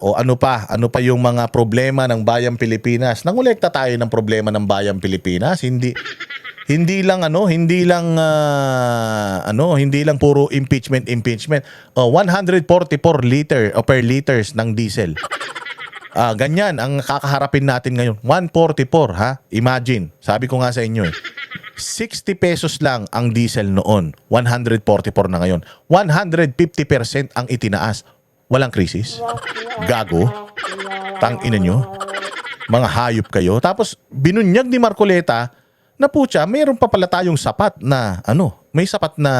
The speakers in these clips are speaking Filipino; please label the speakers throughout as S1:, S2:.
S1: O ano pa yung mga problema ng bayang Pilipinas? Nangolekta tayo ng problema ng bayang Pilipinas, hindi lang puro impeachment. 144 liter o per liters ng diesel. Ganyan ang kakaharapin natin ngayon. 144, ha? Imagine. Sabi ko nga sa inyo 60 pesos lang ang diesel noon. 144 na ngayon. 150% ang itinaas. Walang krisis. Gago. Tangina nyo. Mga hayop kayo. Tapos binunyag ni Marcoleta na putya, mayroon pa pala tayong sapat na may sapat na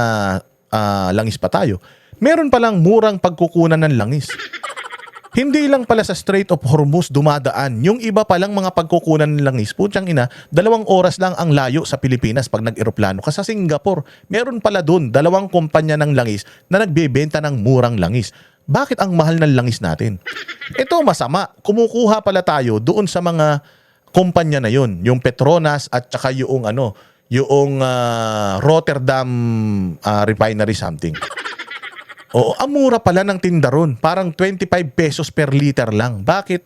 S1: langis pa tayo. Meron palang murang pagkukunan ng langis. Hindi lang pala sa Strait of Hormuz dumadaan. Yung iba palang mga pagkukunan ng langis, putyang ina, 2 oras lang ang layo sa Pilipinas pag nag-eroplano ka. Sa Singapore, meron pala dun 2 kumpanya ng langis na nagbebenta ng murang langis. Bakit ang mahal ng langis natin? Ito masama. Kumukuha pala tayo doon sa mga kumpanya na yun. Yung Petronas at saka yung Rotterdam refinery something. Oo, ang mura pala ng tindaron. Parang 25 pesos per liter lang. Bakit?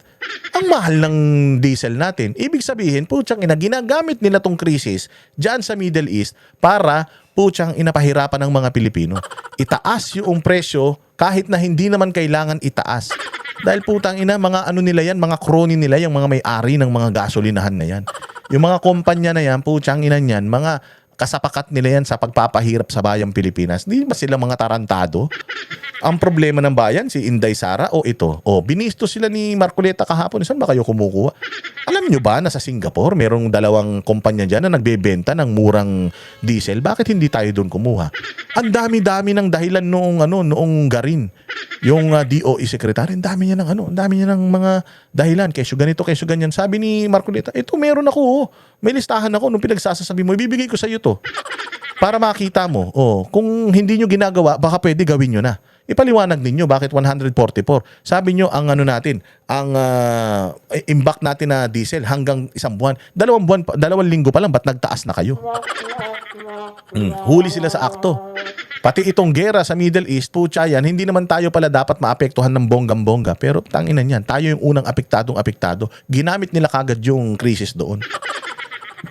S1: Ang mahal ng diesel natin. Ibig sabihin, putyang ina, ginagamit nila tong krisis dyan sa Middle East para putyang inapahirapan ng mga Pilipino. Itaas yung presyo kahit na hindi naman kailangan itaas. Dahil putang ina, mga nila yan, mga crony nila, yung mga may-ari ng mga gasolinahan na yan. Yung mga kumpanya na yan, putyang ina yan, mga kasapakat nila yan sa pagpapahirap sa bayang Pilipinas. Hindi ba sila mga tarantado? Ang problema ng bayan, si Inday Sara o ito? O, binisto sila ni Marcoleta kahapon. Saan ba kayo kumukuha? Alam nyo ba na sa Singapore, merong 2 kumpanya dyan na nagbebenta ng murang diesel? Bakit hindi tayo doon kumuha? Ang dami-dami ng dahilan noong Garin. Yung DOE secretary, ang dami niya ng mga dahilan. Kesyo ganito, kesyo ganyan. Sabi ni Marcoleta, ito meron ako. May listahan ako nung pinagsasasabi mo. Ibibigay ko sa iyo to. Para makita mo. Kung hindi nyo ginagawa, baka pwede gawin nyo na. Ipaliwanag ninyo bakit 144. Sabi nyo ang ang imbak natin na diesel hanggang 1 buwan. 2 linggo pa lang, ba't nagtaas na kayo? Huli sila sa akto. Pati itong gera sa Middle East, putya yan, hindi naman tayo pala dapat maapektuhan ng bonggang-bongga. Pero tanginan yan, tayo yung unang apektado. Ginamit nila kagad yung krisis doon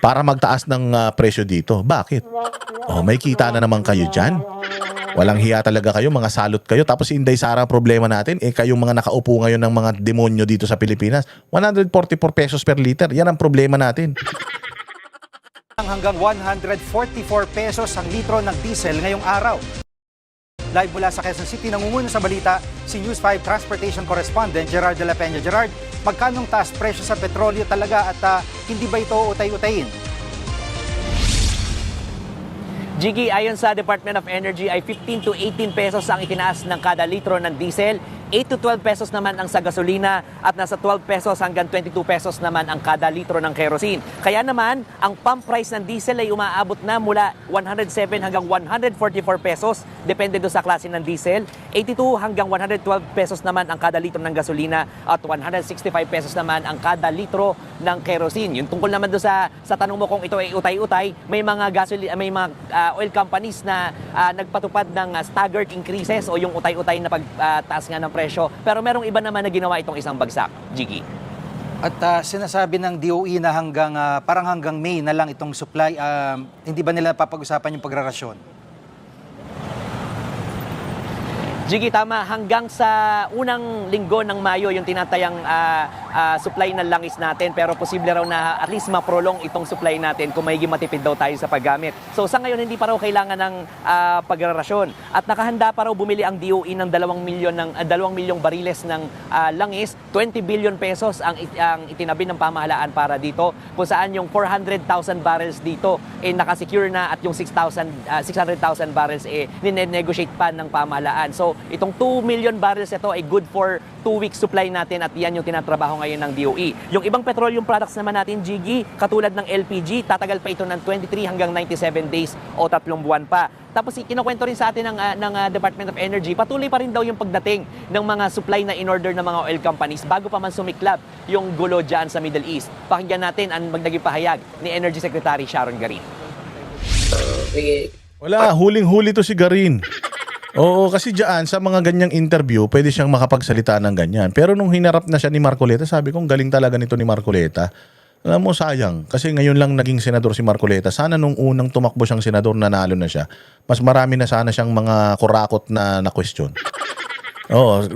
S1: para magtaas ng presyo dito. Bakit? May kita na naman kayo dyan. Walang hiya talaga kayo, mga salot kayo. Tapos si Inday Sara ang problema natin, kayong mga nakaupo ngayon ng mga demonyo dito sa Pilipinas. 144 pesos per liter, yan ang problema natin.
S2: Hanggang 144 pesos ang litro ng diesel ngayong araw. Live mula sa Quezon City, nangunguna sa balita si News 5 Transportation Correspondent Gerard de la Peña. Gerard, magkanong taas presyo sa petrolyo talaga at hindi ba ito utay-utayin?
S3: Jiggy, ayon sa Department of Energy ay 15 to 18 pesos ang itinaas ng kada litro ng diesel, 8 to 12 pesos naman ang sa gasolina at nasa 12 pesos hanggang 22 pesos naman ang kada litro ng kerosene. Kaya naman, ang pump price ng diesel ay umaabot na mula 107 hanggang 144 pesos, depende do sa klase ng diesel, 82 hanggang 112 pesos naman ang kada litro ng gasolina at 165 pesos naman ang kada litro ng kerosene. Yung tungkol naman do sa tanong mo kung ito ay utay-utay, may mga oil companies na nagpatupad ng staggered increases o yung utay-utay na pagtaas nga ng presyo. Pero merong iba naman na ginawa itong isang bagsak, Jiggy.
S2: At sinasabi ng DOE na parang hanggang May na lang itong supply, hindi ba nila papag-usapan yung pagrarasyon?
S3: Jiggy, tama. Hanggang sa unang linggo ng Mayo yung tinatayang supply ng langis natin. Pero posible raw na at least ma-prolong itong supply natin kung magiging matipid daw tayo sa paggamit. So sa ngayon, hindi pa raw kailangan ng pagrarasyon. At nakahanda pa raw bumili ang DOE ng 2 milyong bariles ng langis. 20 billion pesos ang itinabi ng pamahalaan para dito. Kung saan yung 400,000 barrels dito nakasecure na at yung 600,000 barrels ninegotiate pa ng pamahalaan. So itong 2 million barrels ito ay good for 2 weeks supply natin at yan yung tinatrabaho ngayon ng DOE. Yung ibang petroleum products naman natin, Jiggy, katulad ng LPG, tatagal pa ito ng 23 hanggang 97 days o 3 buwan pa. Tapos kinukwento rin sa atin ng Department of Energy, patuloy pa rin daw yung pagdating ng mga supply na in-order ng mga oil companies bago pa man sumiklab yung gulo dyan sa Middle East. Pakinggan natin ang naging pahayag ni Energy Secretary Sharon Garin.
S1: Wala, huling-huli to si Garin. Oo, kasi diyan sa mga ganyang interview, pwede siyang makapagsalita ng ganyan. Pero nung hinarap na siya ni Marcoleta, sabi ko, galing talaga nito ni Marcoleta. Alam mo, sayang. Kasi ngayon lang naging senador si Marcoleta. Sana nung unang tumakbo siyang senador, nanalo na siya. Mas marami na sana siyang mga kurakot na question. Oo,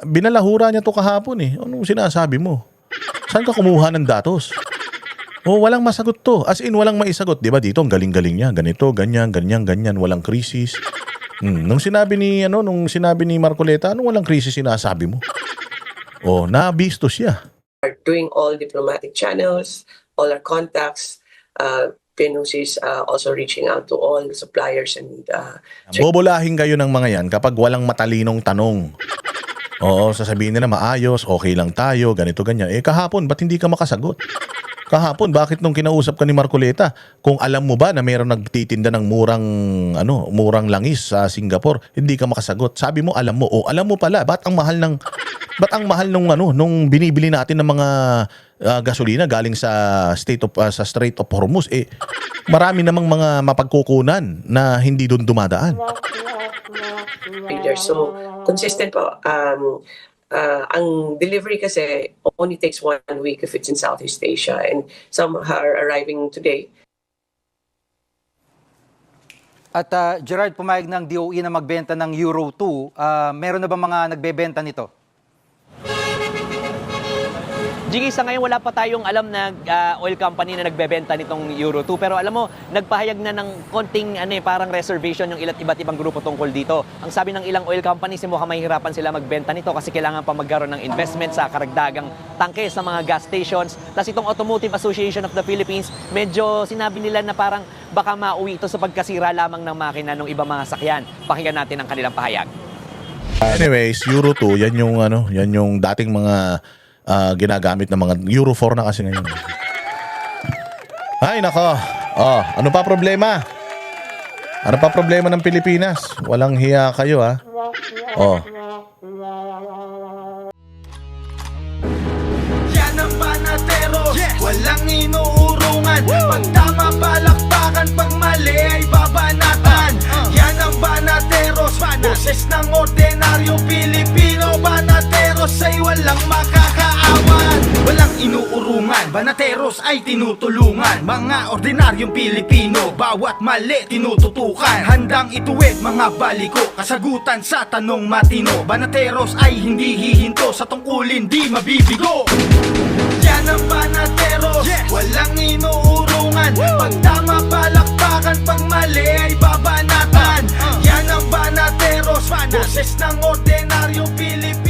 S1: binalahura niya to kahapon eh. Anong sinasabi mo? Saan ka kumuha ng datos? Oh, walang masagot to. As in, walang maisagot. Di ba dito, ang galing-galing niya. Ganito, ganyan, ganyan, ganyan. Walang krisis. Nung sinabi ni Marcoleta, anong walang krisis sinasabi mo? Oh, nabisto siya.
S4: Are doing all diplomatic channels, all our contacts. PNUC is also reaching out to all the suppliers and
S1: Bobolahin kayo ng mga yan kapag walang matalinong tanong. Oo, sasabihin nila maayos, okay lang tayo, ganito, ganyan. Eh kahapon, ba't hindi ka makasagot? Kahapon, bakit nung kinausap ka ni Marcoleta, kung alam mo ba na mayroong nagtitinda ng murang langis sa Singapore, hindi ka makasagot. Sabi mo, alam mo. O, alam mo pala, ba't ang mahal nung binibili natin ng mga gasolina galing sa Strait of Hormuz, eh marami namang mga mapagkukunan na hindi doon dumadaan.
S4: readers. So, consistent po. Ang delivery kasi only takes 1 week if it's in Southeast Asia, and some are arriving today.
S2: At Gerard, pumayag ng DOE na magbenta ng Euro 2. Meron na ba mga nagbebenta nito?
S3: Jiggy, sa ngayon wala pa tayong alam na oil company na nagbebenta nitong Euro 2. Pero alam mo, nagpahayag na ng konting parang reservation yung iba't ibang grupo tungkol dito. Ang sabi ng ilang oil companies, mukhang mahihirapan sila magbenta nito kasi kailangan pa magkaroon ng investment sa karagdagang tangke sa mga gas stations. Tapos itong Automotive Association of the Philippines, medyo sinabi nila na parang baka mauwi ito sa pagkasira lamang ng makina ng ibang mga sakyan. Pakinggan natin ang kanilang pahayag.
S1: Anyways, Euro 2, yan yung dating mga ginagamit ng mga Euro 4 na kasi ngayon. Ay, nako. Oh, ano pa problema? Ano pa problema ng Pilipinas? Walang hiya kayo, ha? Oh.
S5: Yan ang banatero, walang inuurungan. Pag tama palakpakan, pag mali ay babanatan. Yan ang banateros, boses ng ordinaryong Pilipino. Banateros ay walang makakaawan, walang inuurungan. Banateros ay tinutulungan, mga ordinaryong Pilipino. Bawat mali tinututukan, handang ituwid mga baliko, kasagutan sa tanong matino. Banateros ay hindi hihinto, sa tungkulin di mabibigo. Yan ang banateros, walang inuurungan. Pag tama palakpakan, pag mali ay babanatan. Yan ang banateros, boses ng ordinaryong Pilipino.